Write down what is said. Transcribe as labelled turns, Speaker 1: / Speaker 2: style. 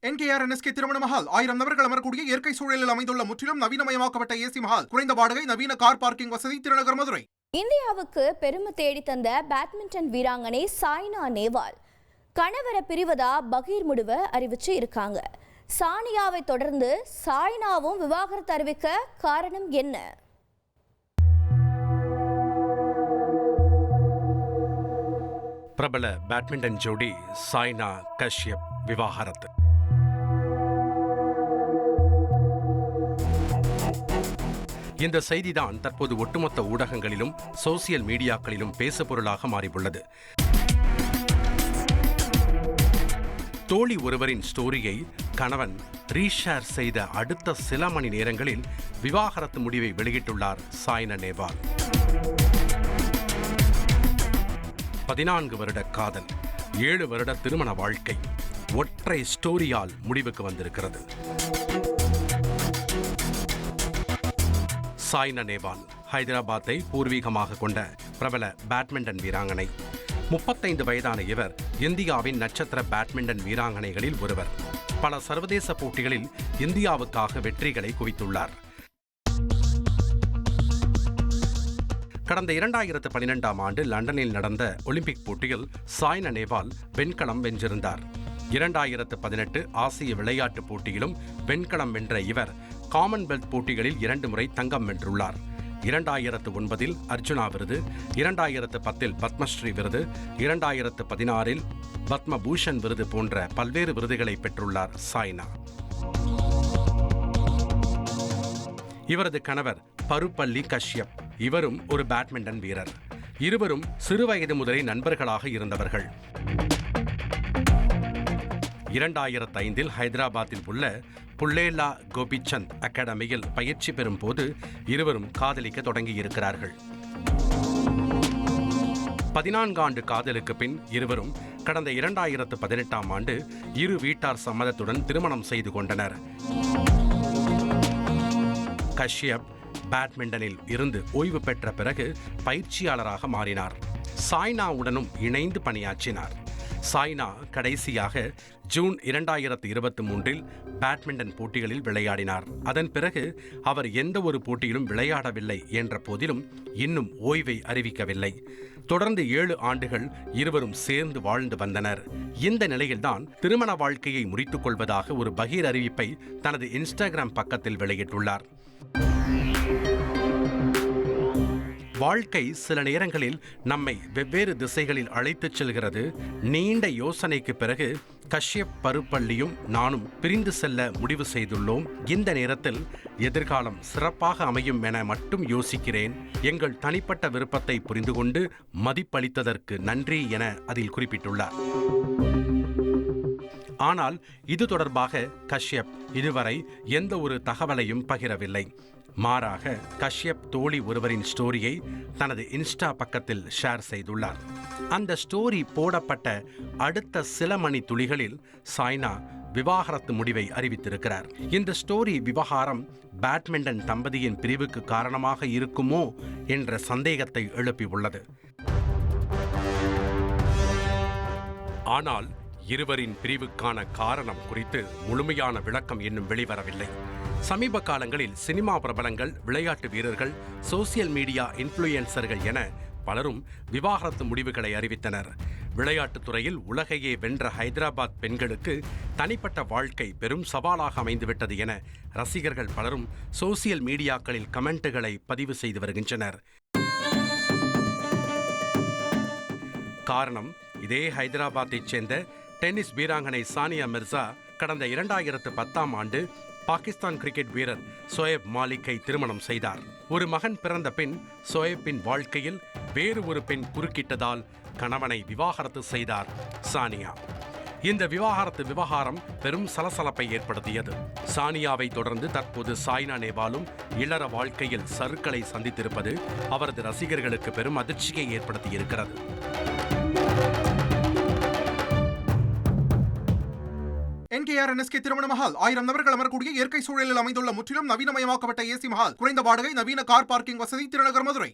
Speaker 1: NKR NSK திருமண மஹால் 1000 நபர்கள் அமரக்கூடிய இயற்கை சூழலில் அமைந்துள்ள முற்றிலும் நவீனமயமாக்கப்பட்ட ஏசி மஹால், குறைந்த வாடகை, நவீன கார் பார்க்கிங் வசதி, திருநகர் மதுரை.
Speaker 2: இந்தியாவுக்கு பெருமை தேடி தந்த பேட்மிண்டன் வீராங்கனை சாய்னா நேவால் கணவரை பிரிவதா பகீர் முடிவை அறிவிச்சு இருக்காங்க. சானியாவை தொடர்ந்து சாய்னாவும் விவாகரத்து அறிவிக்க காரணம் என்ன?
Speaker 3: பிரபல பேட்மிண்டன் ஜோடி சாய்னா கஷ்யப் விவாகரத்து. இந்த செய்திதான் தற்போது ஒட்டுமொத்த ஊடகங்களிலும் சோசியல் மீடியாக்களிலும் பேசுபொருளாக மாறியுள்ளது. தோழி ஒருவரின் ஸ்டோரியை கணவன் ரீஷேர் செய்த அடுத்த சில மணி நேரங்களில் விவாகரத்து முடிவை வெளியிட்டுள்ளார் சாய்னா நேவால். 14 வருட காதல், 7 வருட திருமண வாழ்க்கை ஒற்றை ஸ்டோரியால் முடிவுக்கு வந்திருக்கிறது. சாய்னா நேவால் ஹைதராபாத்தை பூர்வீகமாக கொண்ட பிரபல பேட்மிண்டன் வீராங்கனை. 35 வயதான இவர் இந்தியாவின் நட்சத்திர பேட்மிண்டன் வீராங்கனைகளில் ஒருவர். பல சர்வதேச போட்டிகளில் இந்தியாவுக்காக வெற்றிகளை குவித்துள்ளார். கடந்த 2012ஆம் ஆண்டு லண்டனில் நடந்த ஒலிம்பிக் போட்டியில் சாய்னா நேவால் வெண்கலம் வென்றிருந்தார். 2018 ஆசிய விளையாட்டுப் போட்டியிலும் வெண்கலம் வென்ற இவர் காமன்வெல்த் போட்டிகளில் 2 முறை தங்கம் வென்றுள்ளார். 2009 அர்ஜுனா விருது, 2010 பத்மஸ்ரீ விருது, 2016 பத்ம பூஷன் விருது போன்ற பல்வேறு விருதுகளை பெற்றுள்ளார் சாய்னா. இவரது கணவர் பருப்பள்ளி கஷ்யப், இவரும் ஒரு பேட்மிண்டன் வீரர். இருவரும் சிறுவயது முதலே நண்பர்களாக இருந்தவர்கள். 2005 ஹைதராபாத்தில் உள்ள புல்லேலா கோபிச்சந்த் அகாடமியில் பயிற்சி பெறும் போது இருவரும் காதலிக்க தொடங்கியிருக்கிறார்கள். 14 ஆண்டு காதலுக்கு பின் இருவரும் கடந்த 2018ஆம் ஆண்டு இரு வீட்டார் சம்மதத்துடன் திருமணம் செய்து கொண்டனர். கஷ்யப் பேட்மிண்டனில் இருந்து ஓய்வு பெற்ற பிறகு பயிற்சியாளராக மாறினார். சாய்னாவுடனும் இணைந்து பணியாற்றினார். சாய்னா கடைசியாக ஜூன் 2023 பேட்மிண்டன் போட்டிகளில் விளையாடினார். அதன் பிறகு அவர் எந்த ஒரு போட்டியிலும் விளையாடவில்லை என்ற போதிலும் இன்னும் ஓய்வை அறிவிக்கவில்லை. தொடர்ந்து 7 ஆண்டுகள் இருவரும் சேர்ந்து வாழ்ந்து வந்தனர். இந்த நிலையில்தான் திருமண வாழ்க்கையை முறித்துக் கொள்வதாக ஒரு பகீர் அறிவிப்பை தனது இன்ஸ்டாகிராம் பக்கத்தில் வெளியிட்டுள்ளார். வாழ்க்கை சில நேரங்களில் நம்மை வெவ்வேறு திசைகளில் அழைத்துச் செல்கிறது. நீண்ட யோசனைக்கு பிறகு கஷ்யப் பருப்பள்ளியும் நானும் பிரிந்து செல்ல முடிவு செய்துள்ளோம். இந்த நேரத்தில் எதிர்காலம் சிறப்பாக அமையும் என மட்டும் யோசிக்கிறேன். எங்கள் தனிப்பட்ட விருப்பத்தை புரிந்து கொண்டு மதிப்பளித்ததற்கு நன்றி என அதில் குறிப்பிட்டுள்ளார். ஆனால் இது தொடர்பாக கஷ்யப் இதுவரை எந்த ஒரு தகவலையும் பகிரவில்லை. மாறாக கஷ்யப் தோழி ஒருவரின் ஸ்டோரியை தனது இன்ஸ்டா பக்கத்தில் ஷேர் செய்துள்ளார். அந்த ஸ்டோரி போடப்பட்ட அடுத்த சில மணி துளிகளில் சாய்னா விவாகரத்து முடிவை அறிவித்திருக்கிறார். இந்த ஸ்டோரி விவகாரம் பேட்மிண்டன் தம்பதியின் பிரிவுக்கு காரணமாக இருக்குமோ என்ற சந்தேகத்தை எழுப்பியுள்ளது. ஆனால் இருவரின் பிரிவுக்கான காரணம் குறித்து முழுமையான விளக்கம் இன்னும் வெளிவரவில்லை. சமீப காலங்களில் சினிமா பிரபலங்கள், விளையாட்டு வீரர்கள், சோசியல் மீடியா இன்ஃப்ளூயன்சர்கள் என பலரும் விவாகரத்து முடிவுகளை அறிவித்தனர். விளையாட்டுத் துறையில் உலகையே வென்ற ஹைதராபாத் பெண்களுக்கு தனிப்பட்ட வாழ்க்கை பெரும் சவாலாக அமைந்துவிட்டது என ரசிகர்கள் பலரும் சோசியல் மீடியாக்களில் கமெண்ட்டுகளை பதிவு செய்து வருகின்றனர். காரணம், இதே ஹைதராபாத்தைச் சேர்ந்த டென்னிஸ் வீராங்கனை சானியா மிர்சா கடந்த 2010ஆம் ஆண்டு பாகிஸ்தான் கிரிக்கெட் வீரர் சோயப் மாலிக்கை திருமணம் செய்தார். ஒரு மகன் பிறந்த பின் சோயப்பின் வாழ்க்கையில் வேறு ஒரு பெண் குறுக்கிட்டதால் கணவனை விவாகரத்து செய்தார் சானியா. இந்த விவாகரத்து விவகாரம் பெரும் சலசலப்பை ஏற்படுத்தியது. சானியாவை தொடர்ந்து தற்போது சாய்னா நேவாலும் இல்லற வாழ்க்கையில் சறுக்களை சந்தித்திருப்பது அவரது ரசிகர்களுக்கு பெரும் அதிர்ச்சியை ஏற்படுத்தியிருக்கிறது.
Speaker 1: NKR NSK திருமண மஹால் 1000 நபர்கள் அமரக்கூடிய இயற்கை சூழலில் அமைந்துள்ள முற்றிலும் நவீனமயமாக்கப்பட்ட ஏசி மஹால், குறைந்த வாடகை, நவீன கார் பார்க்கிங் வசதி, திருநகர் மதுரை.